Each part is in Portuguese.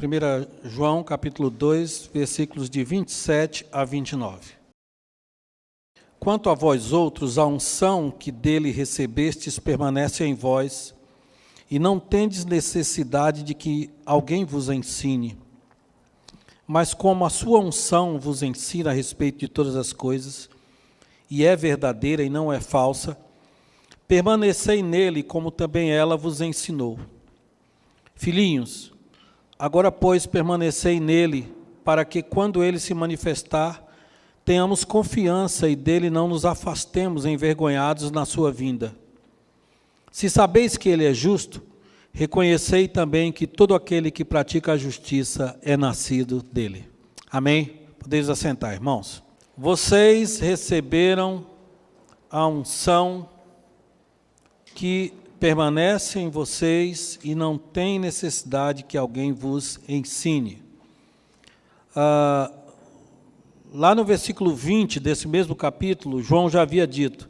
1 João, capítulo 2, versículos de 27 a 29. Quanto a vós outros, a unção que dele recebestes permanece em vós, e não tendes necessidade de que alguém vos ensine. Mas como a sua unção vos ensina a respeito de todas as coisas, e é verdadeira e não é falsa, permanecei nele, como também ela vos ensinou. Filhinhos, agora, pois, permanecei nele, para que, quando ele se manifestar, tenhamos confiança e dele não nos afastemos envergonhados na sua vinda. Se sabeis que ele é justo, reconhecei também que todo aquele que pratica a justiça é nascido dele. Amém? Podeis assentar, irmãos. Vocês receberam a unção que permanece em vocês e não tem necessidade que alguém vos ensine. Lá no versículo 20 desse mesmo capítulo, João já havia dito: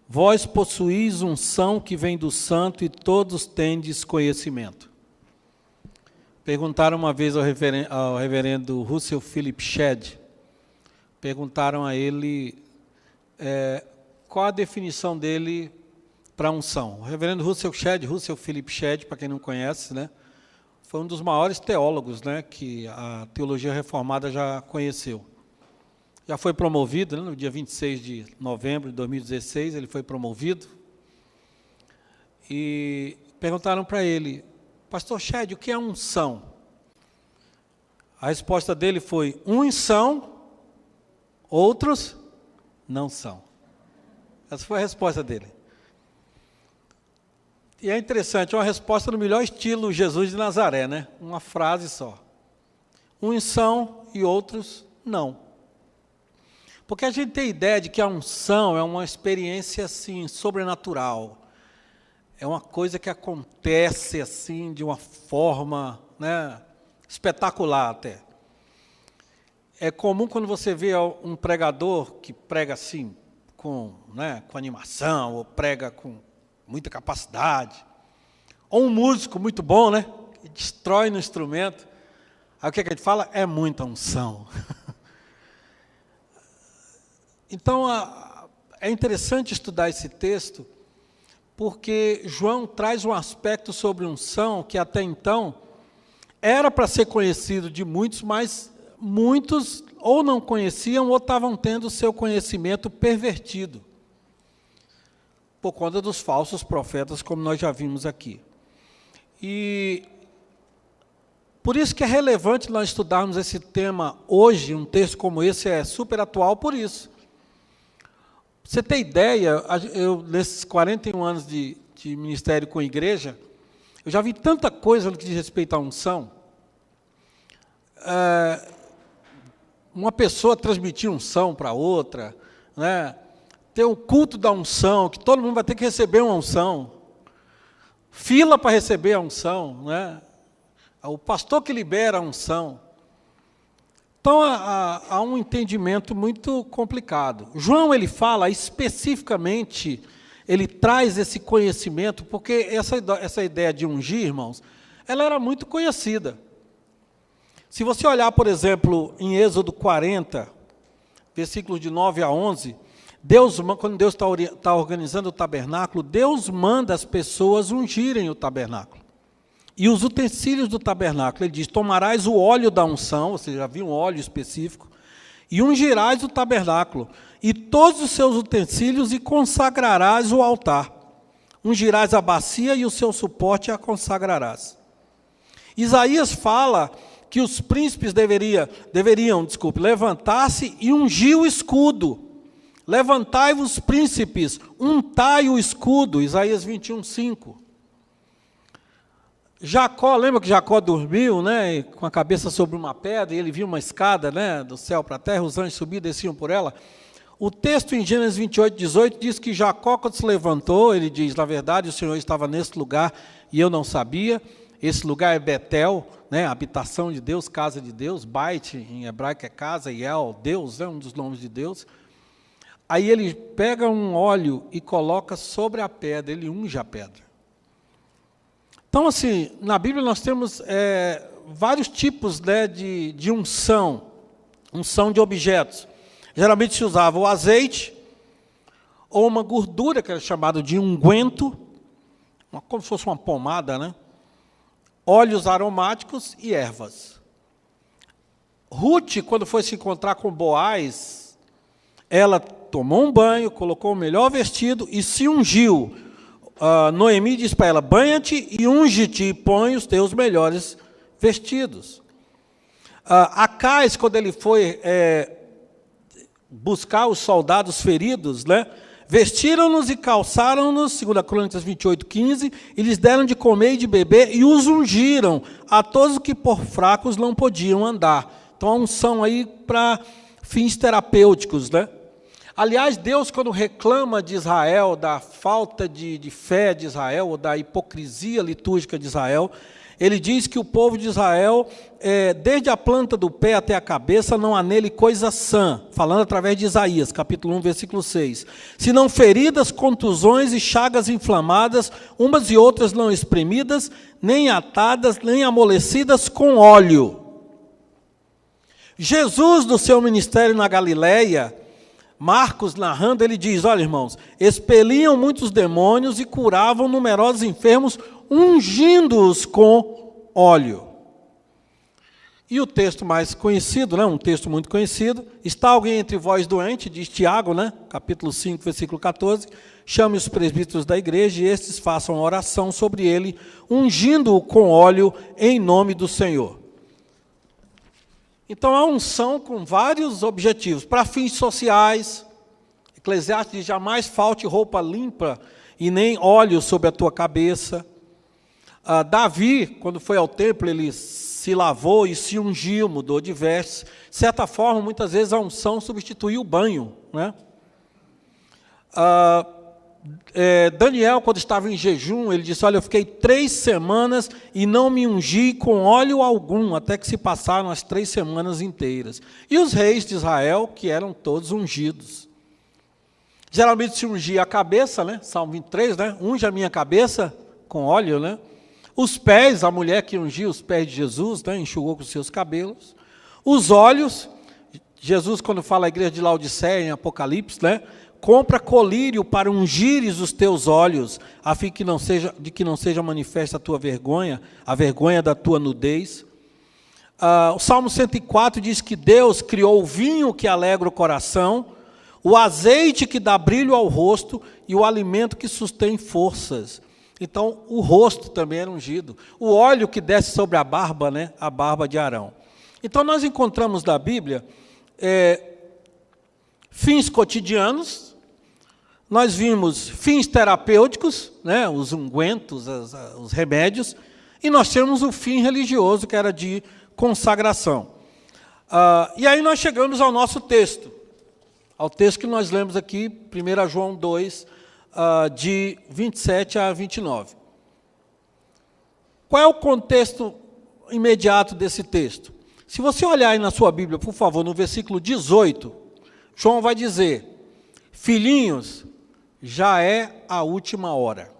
vós possuís unção que vem do santo e todos tendes conhecimento. Perguntaram uma vez ao reverendo Russell Philip Shedd, perguntaram a ele qual a definição dele para unção. O reverendo Russell Philip Shedd, para quem não conhece, né, foi um dos maiores teólogos, né, que a teologia reformada já conheceu. Já foi promovido, né, no dia 26 de novembro de 2016, ele foi promovido. E perguntaram para ele: pastor Shedd, o que é unção? A resposta dele foi: uns são, outros não são. Essa foi a resposta dele. E é interessante, é uma resposta no melhor estilo Jesus de Nazaré, né? Uma frase só. Uns são e outros não. Porque a gente tem a ideia de que a unção é uma experiência assim, sobrenatural. É uma coisa que acontece assim, de uma forma, né, espetacular até. É comum quando você vê um pregador que prega assim, com animação, ou prega com muita capacidade, ou um músico muito bom, né, que destrói no instrumento. Aí o que a gente fala? É muita unção. Então, é interessante estudar esse texto, porque João traz um aspecto sobre unção que até então era para ser conhecido de muitos, mas muitos ou não conheciam ou estavam tendo o seu conhecimento pervertido, por conta dos falsos profetas, como nós já vimos aqui. E por isso que é relevante nós estudarmos esse tema hoje, um texto como esse é super atual por isso. Você tem ideia, eu nesses 41 anos de ministério com a igreja, eu já vi tanta coisa no que diz respeito à unção. Uma pessoa transmitir unção para outra, né? Ter um culto da unção, que todo mundo vai ter que receber uma unção. Fila para receber a unção, né? O pastor que libera a unção. Então, há um entendimento muito complicado. João, ele fala especificamente, ele traz esse conhecimento, porque essa ideia de ungir, irmãos, ela era muito conhecida. Se você olhar, por exemplo, em Êxodo 40, versículos de 9 a 11, quando Deus está organizando o tabernáculo, Deus manda as pessoas ungirem o tabernáculo. E os utensílios do tabernáculo, ele diz: tomarás o óleo da unção, ou seja, havia um óleo específico, e ungirás o tabernáculo, e todos os seus utensílios, e consagrarás o altar. Ungirás a bacia e o seu suporte a consagrarás. Isaías fala que os príncipes deveriam levantar-se e ungir o escudo. Levantai-vos, príncipes, untai o escudo, Isaías 21:5. Jacó, lembra que Jacó dormiu, né, com a cabeça sobre uma pedra, e ele viu uma escada, né, do céu para a terra, os anjos subiam e desciam por ela. O texto em Gênesis 28:18 diz que Jacó, quando se levantou, ele diz: na verdade, o Senhor estava nesse lugar e eu não sabia. Esse lugar é Betel, né, habitação de Deus, casa de Deus. Bait, em hebraico, é casa, e El, Deus, é um dos nomes de Deus. Aí ele pega um óleo e coloca sobre a pedra, ele unge a pedra. Então, assim, na Bíblia nós temos vários tipos, né, de unção de objetos. Geralmente se usava o azeite, ou uma gordura, que era chamada de unguento, como se fosse uma pomada, né? Óleos aromáticos e ervas. Ruth, quando foi se encontrar com Boaz, ela tomou um banho, colocou o melhor vestido e se ungiu. Noemi diz para ela, banha-te e unge-te e põe os teus melhores vestidos. Acais, quando ele foi buscar os soldados feridos, né? Vestiram-nos e calçaram-nos, segundo a Crônicas 28:15, e lhes deram de comer e de beber, e os ungiram a todos que por fracos não podiam andar. Então, a unção aí para fins terapêuticos, né? Aliás, Deus, quando reclama de Israel, da falta de fé de Israel, ou da hipocrisia litúrgica de Israel, ele diz que o povo de Israel, desde a planta do pé até a cabeça, não há nele coisa sã, falando através de Isaías, capítulo 1, versículo 6. Senão feridas, contusões e chagas inflamadas, umas e outras não espremidas, nem atadas, nem amolecidas com óleo. Jesus, no seu ministério na Galileia, Marcos narrando, ele diz, olha irmãos, expeliam muitos demônios e curavam numerosos enfermos, ungindo-os com óleo. E o texto mais conhecido, né, um texto muito conhecido, está alguém entre vós doente, diz Tiago, né, capítulo 5, versículo 14, chame os presbíteros da igreja e estes façam oração sobre ele, ungindo-o com óleo em nome do Senhor. Então, a unção com vários objetivos, para fins sociais. Eclesiastes diz, jamais falte roupa limpa e nem óleo sobre a tua cabeça. Davi, quando foi ao templo, ele se lavou e se ungiu, mudou de vestes. De certa forma, muitas vezes a unção substituiu o banho, né? Daniel, quando estava em jejum, ele disse, olha, eu fiquei 3 semanas e não me ungi com óleo algum, até que se passaram as 3 semanas inteiras. E os reis de Israel, que eram todos ungidos. Geralmente se ungia a cabeça, né? Salmo 23, né? Unge a minha cabeça com óleo, né? Os pés, a mulher que ungia os pés de Jesus, né? Enxugou com os seus cabelos. Os olhos, Jesus, quando fala à igreja de Laodiceia, em Apocalipse, né? Compra colírio para ungires os teus olhos, a fim que não seja manifesta a tua vergonha, a vergonha da tua nudez. O Salmo 104 diz que Deus criou o vinho que alegra o coração, o azeite que dá brilho ao rosto e o alimento que sustém forças. Então, o rosto também era ungido. O óleo que desce sobre a barba, né? A barba de Arão. Então, nós encontramos na Bíblia fins cotidianos. Nós vimos fins terapêuticos, né, os ungüentos, os remédios, e nós temos o fim religioso, que era de consagração. E aí nós chegamos ao nosso texto, ao texto que nós lemos aqui, 1 João 2, de 27 a 29. Qual é o contexto imediato desse texto? Se você olhar aí na sua Bíblia, por favor, no versículo 18, João vai dizer, filhinhos, já é a última hora.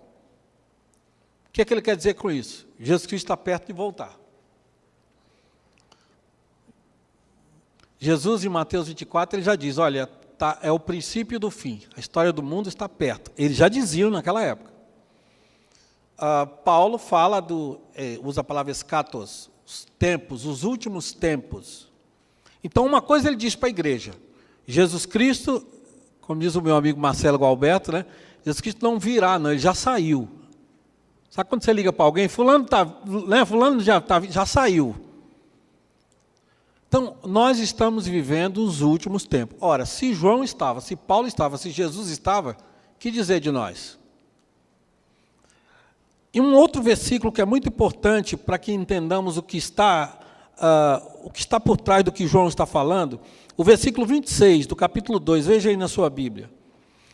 O que é que ele quer dizer com isso? Jesus Cristo está perto de voltar. Jesus, em Mateus 24, ele já diz, olha, é o princípio do fim, a história do mundo está perto. Eles já diziam naquela época. Paulo fala usa a palavra eschatos, os tempos, os últimos tempos. Então, uma coisa ele diz para a igreja, Jesus Cristo, como diz o meu amigo Marcelo Gualberto, né? Jesus Cristo não virá, não, ele já saiu. Sabe quando você liga para alguém, fulano já saiu. Então, nós estamos vivendo os últimos tempos. Ora, se João estava, se Paulo estava, se Jesus estava, que dizer de nós? E um outro versículo que é muito importante para que entendamos o que está por trás do que João está falando, o versículo 26 do capítulo 2, veja aí na sua Bíblia.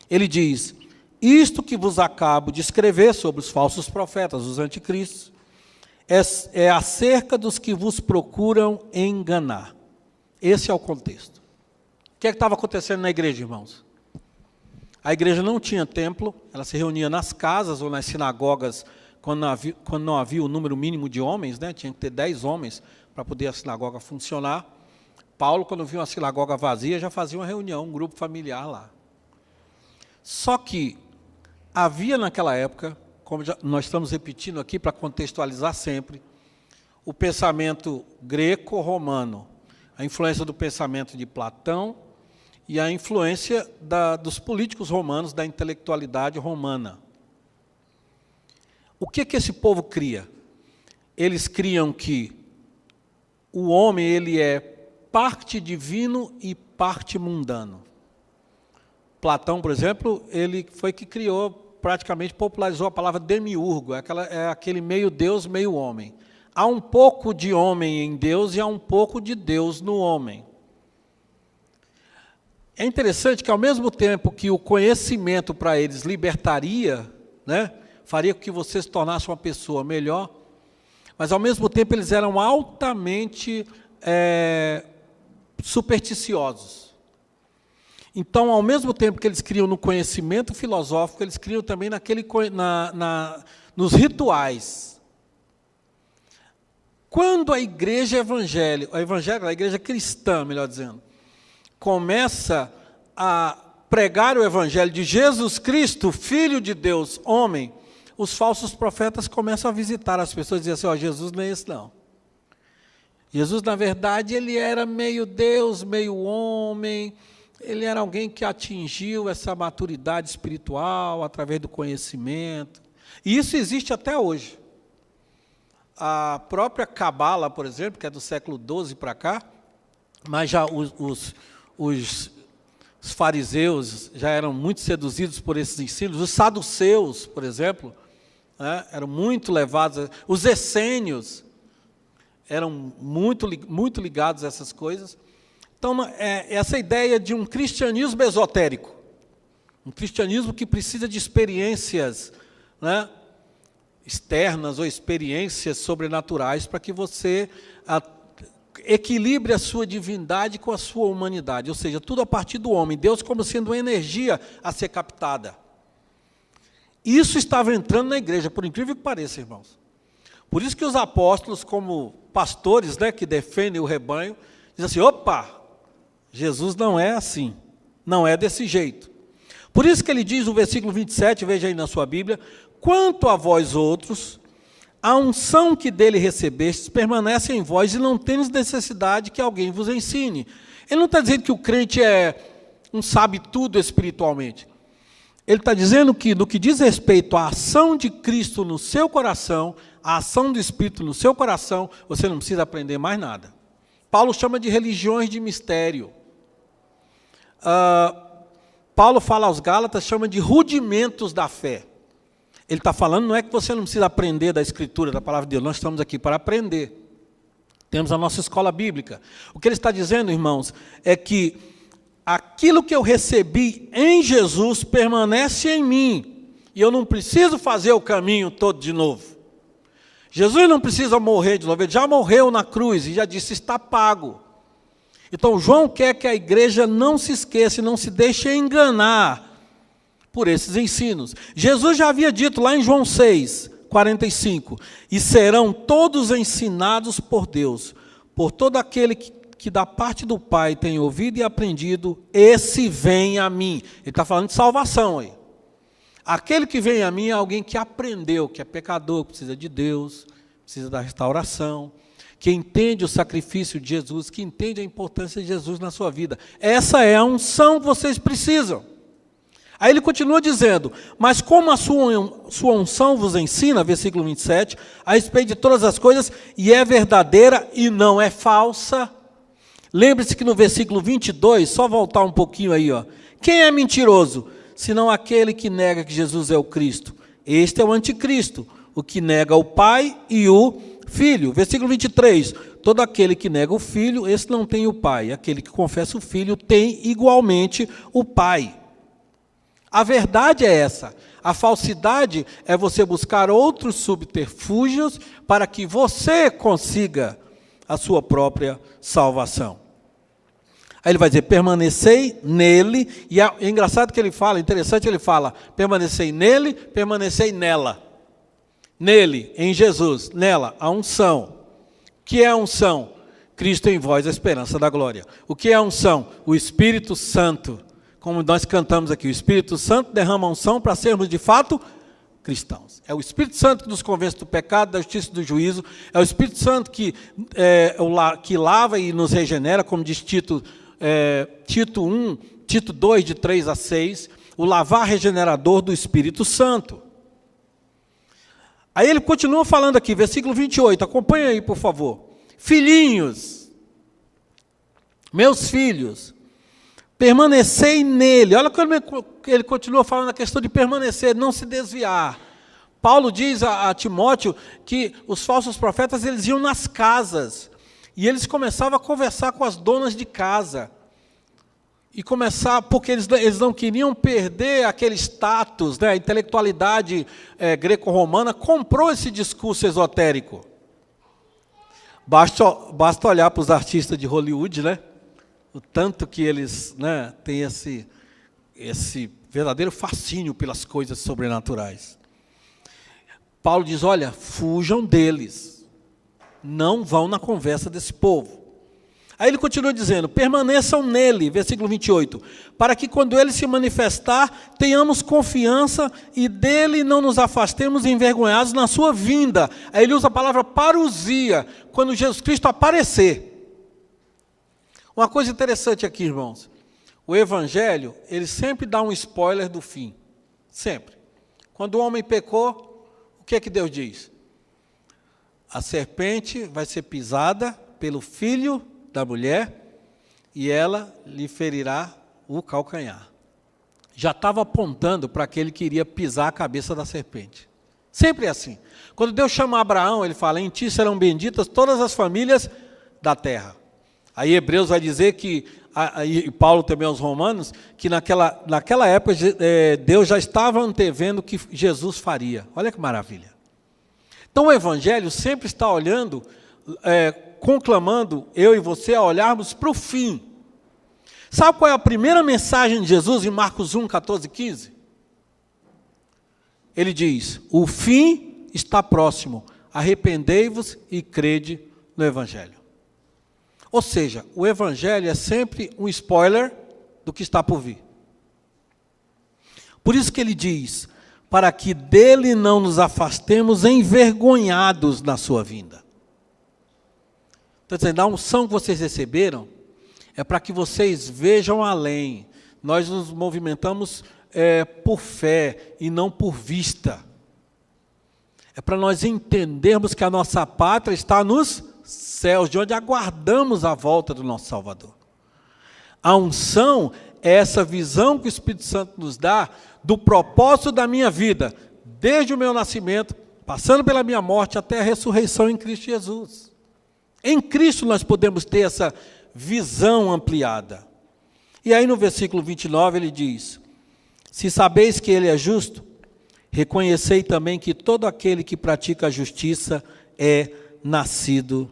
Ele diz, isto que vos acabo de escrever sobre os falsos profetas, os anticristos, é acerca dos que vos procuram enganar. Esse é o contexto. O que estava acontecendo na igreja, irmãos? A igreja não tinha templo, ela se reunia nas casas ou nas sinagogas quando não havia o número mínimo de homens, né, tinha que ter 10 homens para poder a sinagoga funcionar. Paulo, quando viu uma sinagoga vazia, já fazia uma reunião, um grupo familiar lá. Só que havia naquela época, como nós estamos repetindo aqui para contextualizar sempre, o pensamento greco-romano, a influência do pensamento de Platão e a influência dos políticos romanos, da intelectualidade romana. O que esse povo cria? Eles criam que o homem ele é parte divino e parte mundano. Platão, por exemplo, ele foi que criou, praticamente popularizou a palavra demiurgo, é aquele meio Deus, meio homem. Há um pouco de homem em Deus e há um pouco de Deus no homem. É interessante que, ao mesmo tempo que o conhecimento para eles libertaria, né, faria com que você se tornasse uma pessoa melhor, mas, ao mesmo tempo, eles eram altamente supersticiosos. Então, ao mesmo tempo que eles criam no conhecimento filosófico, eles criam também nos rituais. Quando a igreja evangélica, a igreja cristã, melhor dizendo, começa a pregar o evangelho de Jesus Cristo, Filho de Deus, homem, os falsos profetas começam a visitar as pessoas e dizem assim, Jesus não é esse não. Jesus, na verdade, ele era meio Deus, meio homem, ele era alguém que atingiu essa maturidade espiritual através do conhecimento. E isso existe até hoje. A própria Cabala, por exemplo, que é do século XII para cá, mas já os fariseus já eram muito seduzidos por esses ensinos. Os saduceus, por exemplo, né, eram muito levados. Os essênios eram muito ligados a essas coisas. Então, essa ideia de um cristianismo esotérico, um cristianismo que precisa de experiências, né, externas ou experiências sobrenaturais para que você equilibre a sua divindade com a sua humanidade, ou seja, tudo a partir do homem, Deus como sendo uma energia a ser captada. Isso estava entrando na igreja, por incrível que pareça, irmãos. Por isso que os apóstolos, como pastores, né, que defendem o rebanho, dizem assim, opa, Jesus não é assim, não é desse jeito. Por isso que ele diz no versículo 27, veja aí na sua Bíblia, quanto a vós outros, a unção que dele recebestes permanece em vós e não tendes necessidade que alguém vos ensine. Ele não está dizendo que o crente não sabe tudo espiritualmente. Ele está dizendo que, no que diz respeito à ação de Cristo no seu coração, a ação do Espírito no seu coração, você não precisa aprender mais nada. Paulo chama de religiões de mistério. Paulo fala aos Gálatas, chama de rudimentos da fé. Ele está falando, não é que você não precisa aprender da Escritura, da Palavra de Deus, nós estamos aqui para aprender. Temos a nossa escola bíblica. O que ele está dizendo, irmãos, é que aquilo que eu recebi em Jesus permanece em mim, e eu não preciso fazer o caminho todo de novo. Jesus não precisa morrer de novo, ele já morreu na cruz e já disse, está pago. Então, João quer que a igreja não se esqueça, não se deixe enganar por esses ensinos. Jesus já havia dito lá em João 6, 45, e serão todos ensinados por Deus, por todo aquele que da parte do Pai tem ouvido e aprendido, esse vem a mim. Ele está falando de salvação aí. Aquele que vem a mim é alguém que aprendeu, que é pecador, que precisa de Deus, precisa da restauração, que entende o sacrifício de Jesus, que entende a importância de Jesus na sua vida. Essa é a unção que vocês precisam. Aí ele continua dizendo, mas como a sua unção vos ensina, versículo 27, a respeito de todas as coisas, e é verdadeira e não é falsa. Lembre-se que no versículo 22, só voltar um pouquinho aí, ó, quem é mentiroso? Senão aquele que nega que Jesus é o Cristo. Este é o anticristo, o que nega o Pai e o Filho. Versículo 23, todo aquele que nega o Filho, esse não tem o Pai. Aquele que confessa o Filho tem igualmente o Pai. A verdade é essa. A falsidade é você buscar outros subterfúgios para que você consiga a sua própria salvação. Aí ele vai dizer, permanecei nele, e é engraçado que ele fala, interessante ele fala, permanecei nele, permanecei nela. Nele, em Jesus, nela, a unção. O que é a unção? Cristo em vós, a esperança da glória. O que é a unção? O Espírito Santo. Como nós cantamos aqui, o Espírito Santo derrama a unção para sermos de fato cristãos. É o Espírito Santo que nos convence do pecado, da justiça e do juízo. É o Espírito Santo que lava e nos regenera, como diz Tito 1, Tito 2, de 3 a 6. O lavar regenerador do Espírito Santo. Aí ele continua falando aqui, versículo 28, acompanha aí, por favor. Filhinhos, meus filhos, permanecei nele. Olha como ele continua falando a questão de permanecer, não se desviar. Paulo diz a Timóteo que os falsos profetas, eles iam nas casas, e eles começavam a conversar com as donas de casa. E começar, porque eles não queriam perder aquele status, né? A intelectualidade greco-romana comprou esse discurso esotérico. Basta olhar para os artistas de Hollywood, né? O tanto que eles, né, têm esse verdadeiro fascínio pelas coisas sobrenaturais. Paulo diz, olha, fujam deles, não vão na conversa desse povo. Aí ele continua dizendo, permaneçam nele, versículo 28, para que quando ele se manifestar, tenhamos confiança e dele não nos afastemos envergonhados na sua vinda. Aí ele usa a palavra parousia, quando Jesus Cristo aparecer. Uma coisa interessante aqui, irmãos, o Evangelho, ele sempre dá um spoiler do fim, sempre. Quando o homem pecou, o que é que Deus diz? A serpente vai ser pisada pelo filho da mulher, e ela lhe ferirá o calcanhar. Já estava apontando para aquele que iria pisar a cabeça da serpente. Sempre é assim. Quando Deus chama Abraão, ele fala, em ti serão benditas todas as famílias da terra. Aí Hebreus vai dizer que, e Paulo também aos Romanos, que naquela época Deus já estava antevendo o que Jesus faria. Olha que maravilha. Então o Evangelho sempre está olhando, conclamando eu e você a olharmos para o fim. Sabe qual é a primeira mensagem de Jesus em Marcos 1, 14 e 15? Ele diz, o fim está próximo, arrependei-vos e crede no Evangelho. Ou seja, o Evangelho é sempre um spoiler do que está por vir. Por isso que ele diz, para que dele não nos afastemos envergonhados na sua vinda. Está dizendo, a unção que vocês receberam é para que vocês vejam além. Nós nos movimentamos por fé e não por vista. É para nós entendermos que a nossa pátria está nos céus, de onde aguardamos a volta do nosso Salvador. A unção é essa visão que o Espírito Santo nos dá do propósito da minha vida, desde o meu nascimento, passando pela minha morte até a ressurreição em Cristo Jesus. Em Cristo nós podemos ter essa visão ampliada. E aí no versículo 29 ele diz, se sabeis que ele é justo, reconhecei também que todo aquele que pratica a justiça é nascido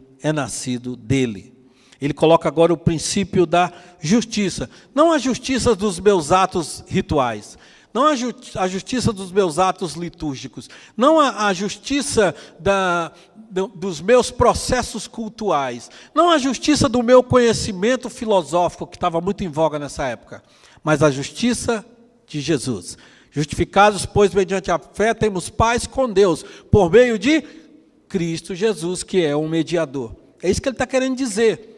dele. Ele coloca agora o princípio da justiça. Não a justiça dos meus atos rituais, não a justiça dos meus atos litúrgicos, não a justiça dos meus processos cultuais, não a justiça do meu conhecimento filosófico, que estava muito em voga nessa época, mas a justiça de Jesus. Justificados, pois, mediante a fé, temos paz com Deus, por meio de Cristo Jesus, que é o mediador. É isso que ele está querendo dizer.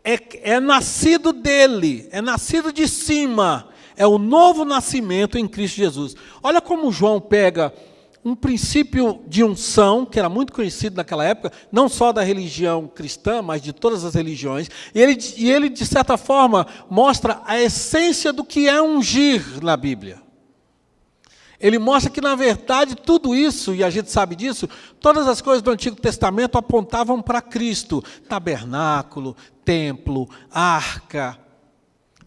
É nascido dele, é nascido de cima, é o novo nascimento em Cristo Jesus. Olha como João pega um princípio de unção, que era muito conhecido naquela época, não só da religião cristã, mas de todas as religiões, e ele de certa forma, mostra a essência do que é ungir na Bíblia. Ele mostra que, na verdade, tudo isso, e a gente sabe disso, todas as coisas do Antigo Testamento apontavam para Cristo. Tabernáculo, templo, arca,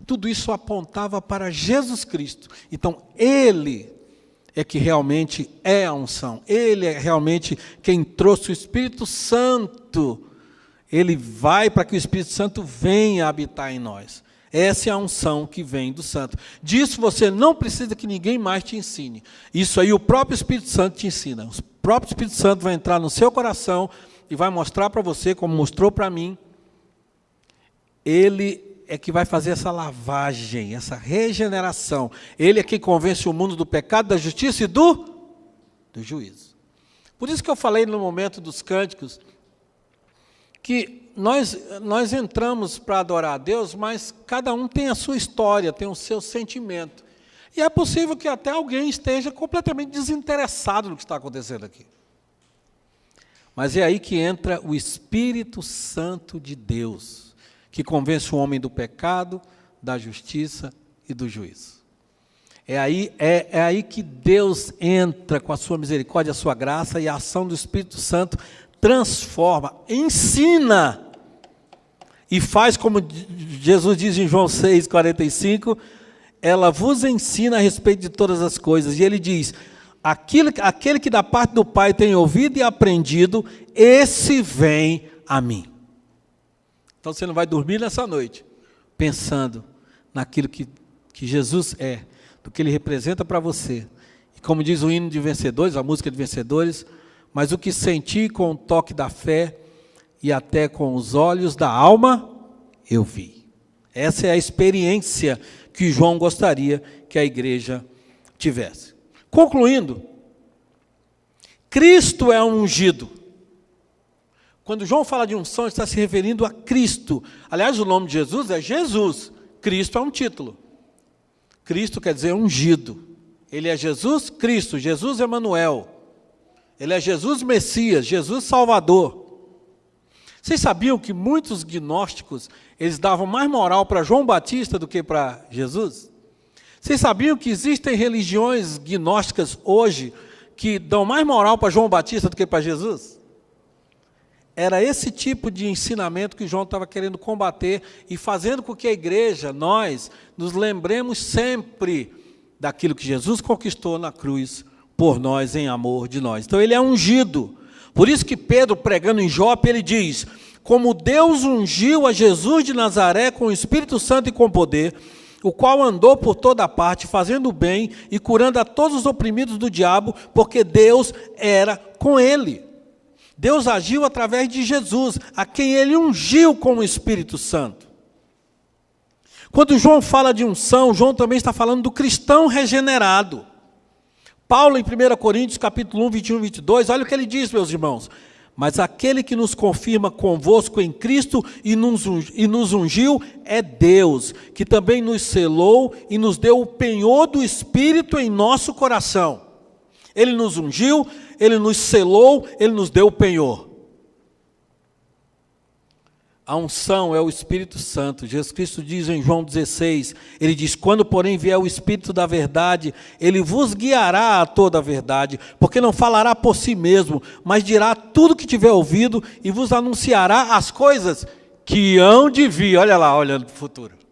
tudo isso apontava para Jesus Cristo. Então, Ele é que realmente é a unção. Ele é realmente quem trouxe o Espírito Santo. Ele vai para que o Espírito Santo venha habitar em nós. Essa é a unção que vem do Santo. Disso você não precisa que ninguém mais te ensine. Isso aí o próprio Espírito Santo te ensina. O próprio Espírito Santo vai entrar no seu coração e vai mostrar para você, como mostrou para mim. Ele é que vai fazer essa lavagem, essa regeneração. Ele é que convence o mundo do pecado, da justiça e do juízo. Por isso que eu falei no momento dos cânticos, que nós entramos para adorar a Deus, mas cada um tem a sua história, tem o seu sentimento. E é possível que até alguém esteja completamente desinteressado no que está acontecendo aqui. Mas é aí que entra o Espírito Santo de Deus, que convence o homem do pecado, da justiça e do juízo. É aí que Deus entra com a sua misericórdia, a sua graça, e a ação do Espírito Santo transforma, ensina, e faz como Jesus diz em João 6,45, ela vos ensina a respeito de todas as coisas. E ele diz, aquele que da parte do Pai tem ouvido e aprendido, esse vem a mim. Então você não vai dormir nessa noite pensando naquilo que Jesus é, do que ele representa para você. E como diz o hino de vencedores, a música de vencedores, mas o que senti com o toque da fé e até com os olhos da alma, eu vi. Essa é a experiência que João gostaria que a igreja tivesse. Concluindo, Cristo é um ungido. Quando João fala de unção, ele está se referindo a Cristo. Aliás, o nome de Jesus é Jesus. Cristo é um título. Cristo quer dizer ungido. Ele é Jesus Cristo, Jesus Emanuel. Ele é Jesus Messias, Jesus Salvador. Vocês sabiam que muitos gnósticos, eles davam mais moral para João Batista do que para Jesus? Vocês sabiam que existem religiões gnósticas hoje que dão mais moral para João Batista do que para Jesus? Era esse tipo de ensinamento que João estava querendo combater e fazendo com que a igreja, nós, nos lembremos sempre daquilo que Jesus conquistou na cruz por nós, em amor de nós. Então ele é ungido. Por isso que Pedro, pregando em Jope, ele diz, como Deus ungiu a Jesus de Nazaré com o Espírito Santo e com poder, o qual andou por toda parte, fazendo o bem e curando a todos os oprimidos do diabo, porque Deus era com ele. Deus agiu através de Jesus, a quem ele ungiu com o Espírito Santo. Quando João fala de unção, João também está falando do cristão regenerado. Paulo, em 1 Coríntios, capítulo 1, 21 e 22, olha o que ele diz, meus irmãos. Mas aquele que nos confirma convosco em Cristo e nos ungiu é Deus, que também nos selou e nos deu o penhor do Espírito em nosso coração. Ele nos ungiu, ele nos selou, ele nos deu o penhor. A unção é o Espírito Santo. Jesus Cristo diz em João 16, ele diz, quando porém vier o Espírito da verdade, ele vos guiará a toda a verdade, porque não falará por si mesmo, mas dirá tudo que tiver ouvido e vos anunciará as coisas que hão de vir. Olha lá, olhando para o futuro.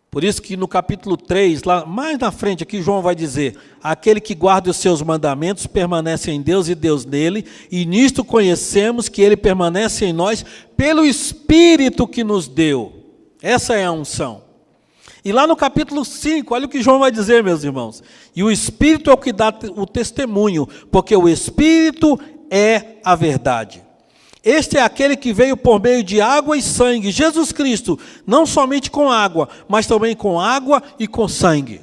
Por isso que no capítulo 3, lá mais na frente aqui, João vai dizer, aquele que guarda os seus mandamentos permanece em Deus e Deus nele, e nisto conhecemos que ele permanece em nós pelo Espírito que nos deu. Essa é a unção. E lá no capítulo 5, olha o que João vai dizer, meus irmãos. E o Espírito é o que dá o testemunho, porque o Espírito é a verdade. Este é aquele que veio por meio de água e sangue, Jesus Cristo, não somente com água, mas também com água e com sangue.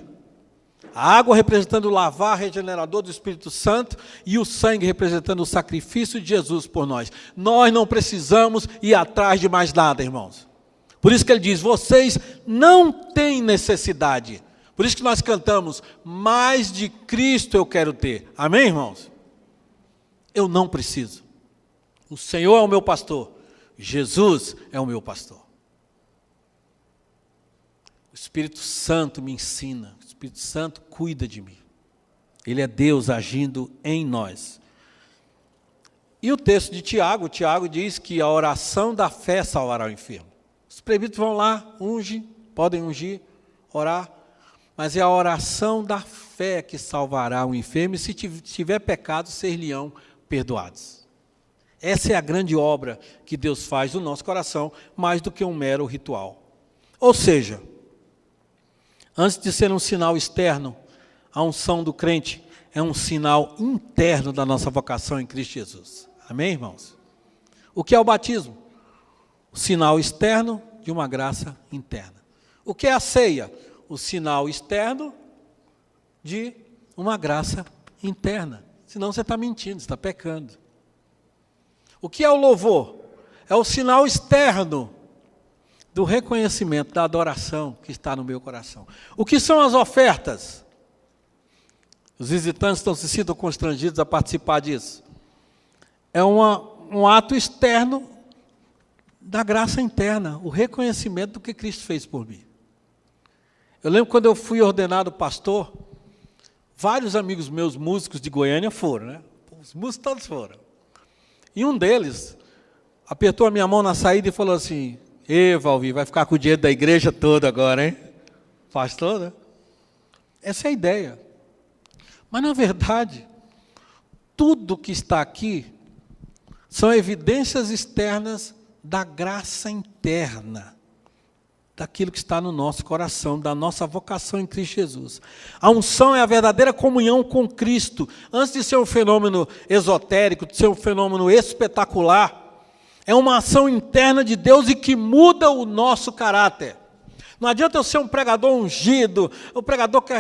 A água representando o lavar regenerador do Espírito Santo e o sangue representando o sacrifício de Jesus por nós. Nós não precisamos ir atrás de mais nada, irmãos. Por isso que ele diz, vocês não têm necessidade. Por isso que nós cantamos, mais de Cristo eu quero ter. Amém, irmãos? Eu não preciso. O Senhor é o meu pastor, Jesus é o meu pastor. O Espírito Santo me ensina, o Espírito Santo cuida de mim. Ele é Deus agindo em nós. E o texto de Tiago diz que a oração da fé salvará o enfermo. Os presbíteros vão lá, ungem, podem ungir, orar, mas é a oração da fé que salvará o enfermo, e se tiver pecado, ser-lhe-ão perdoados. Essa é a grande obra que Deus faz no nosso coração, mais do que um mero ritual. Ou seja, antes de ser um sinal externo, a unção do crente é um sinal interno da nossa vocação em Cristo Jesus. Amém, irmãos? O que é o batismo? O sinal externo de uma graça interna. O que é a ceia? O sinal externo de uma graça interna. Senão você está mentindo, você está pecando. O que é o louvor? É o sinal externo do reconhecimento, da adoração que está no meu coração. O que são as ofertas? Os visitantes estão se sintam constrangidos a participar disso. É um ato externo da graça interna, o reconhecimento do que Cristo fez por mim. Eu lembro quando eu fui ordenado pastor, vários amigos meus, músicos de Goiânia, foram, né? Os músicos todos foram. E um deles apertou a minha mão na saída e falou assim: "Ê, Valvi, vai ficar com o dinheiro da igreja toda agora, hein?" Pastor, né? Essa é a ideia. Mas, na verdade, tudo que está aqui são evidências externas da graça interna, daquilo que está no nosso coração, da nossa vocação em Cristo Jesus. A unção é a verdadeira comunhão com Cristo. Antes de ser um fenômeno esotérico, de ser um fenômeno espetacular, é uma ação interna de Deus e que muda o nosso caráter. Não adianta eu ser um pregador ungido, um pregador que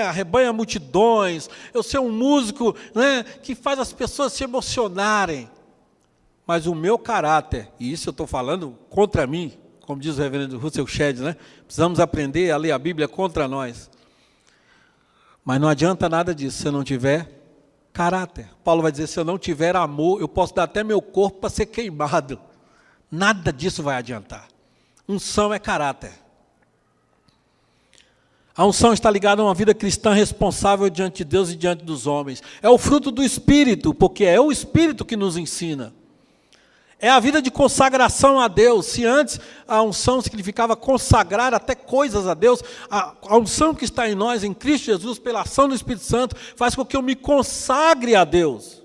arrebanha multidões, eu ser um músico, né, que faz as pessoas se emocionarem. Mas o meu caráter, e isso eu estou falando contra mim, como diz o reverendo Russell Shedd, né? Precisamos aprender a ler a Bíblia contra nós. Mas não adianta nada disso se eu não tiver caráter. Paulo vai dizer, se eu não tiver amor, eu posso dar até meu corpo para ser queimado. Nada disso vai adiantar. Unção é caráter. A unção está ligada a uma vida cristã responsável diante de Deus e diante dos homens. É o fruto do Espírito, porque é o Espírito que nos ensina. É a vida de consagração a Deus. Se antes a unção significava consagrar até coisas a Deus, a unção que está em nós, em Cristo Jesus, pela ação do Espírito Santo, faz com que eu me consagre a Deus.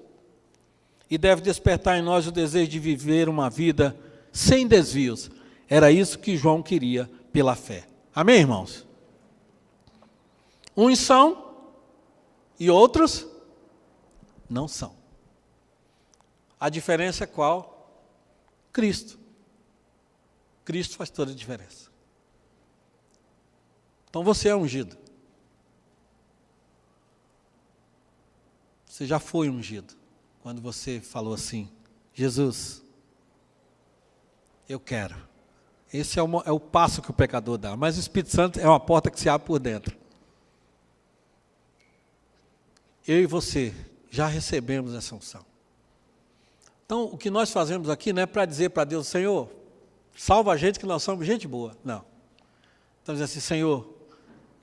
E deve despertar em nós o desejo de viver uma vida sem desvios. Era isso que João queria pela fé. Amém, irmãos? Uns são e outros não são. A diferença é qual? Cristo. Cristo faz toda a diferença. Então você é ungido. Você já foi ungido. Quando você falou assim, Jesus, eu quero. Esse é o passo que o pecador dá. Mas o Espírito Santo é uma porta que se abre por dentro. Eu e você já recebemos essa unção. Então, o que nós fazemos aqui não é para dizer para Deus, Senhor, salva a gente que nós somos gente boa. Não. Então, dizer assim, Senhor,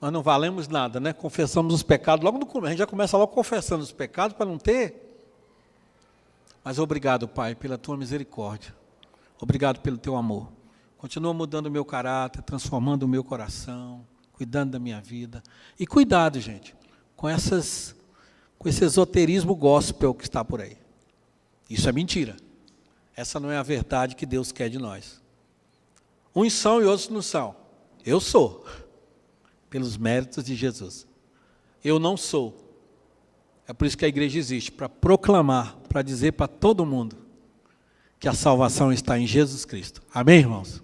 nós não valemos nada, né? Confessamos os pecados logo no começo. A gente já começa logo confessando os pecados para não ter. Mas obrigado, Pai, pela Tua misericórdia. Obrigado pelo Teu amor. Continua mudando o meu caráter, transformando o meu coração, cuidando da minha vida. E cuidado, gente, com esse esoterismo gospel que está por aí. Isso é mentira. Essa não é a verdade que Deus quer de nós. Uns são e outros não são. Eu sou, pelos méritos de Jesus. Eu não sou. É por isso que a igreja existe, para proclamar, para dizer para todo mundo que a salvação está em Jesus Cristo. Amém, irmãos?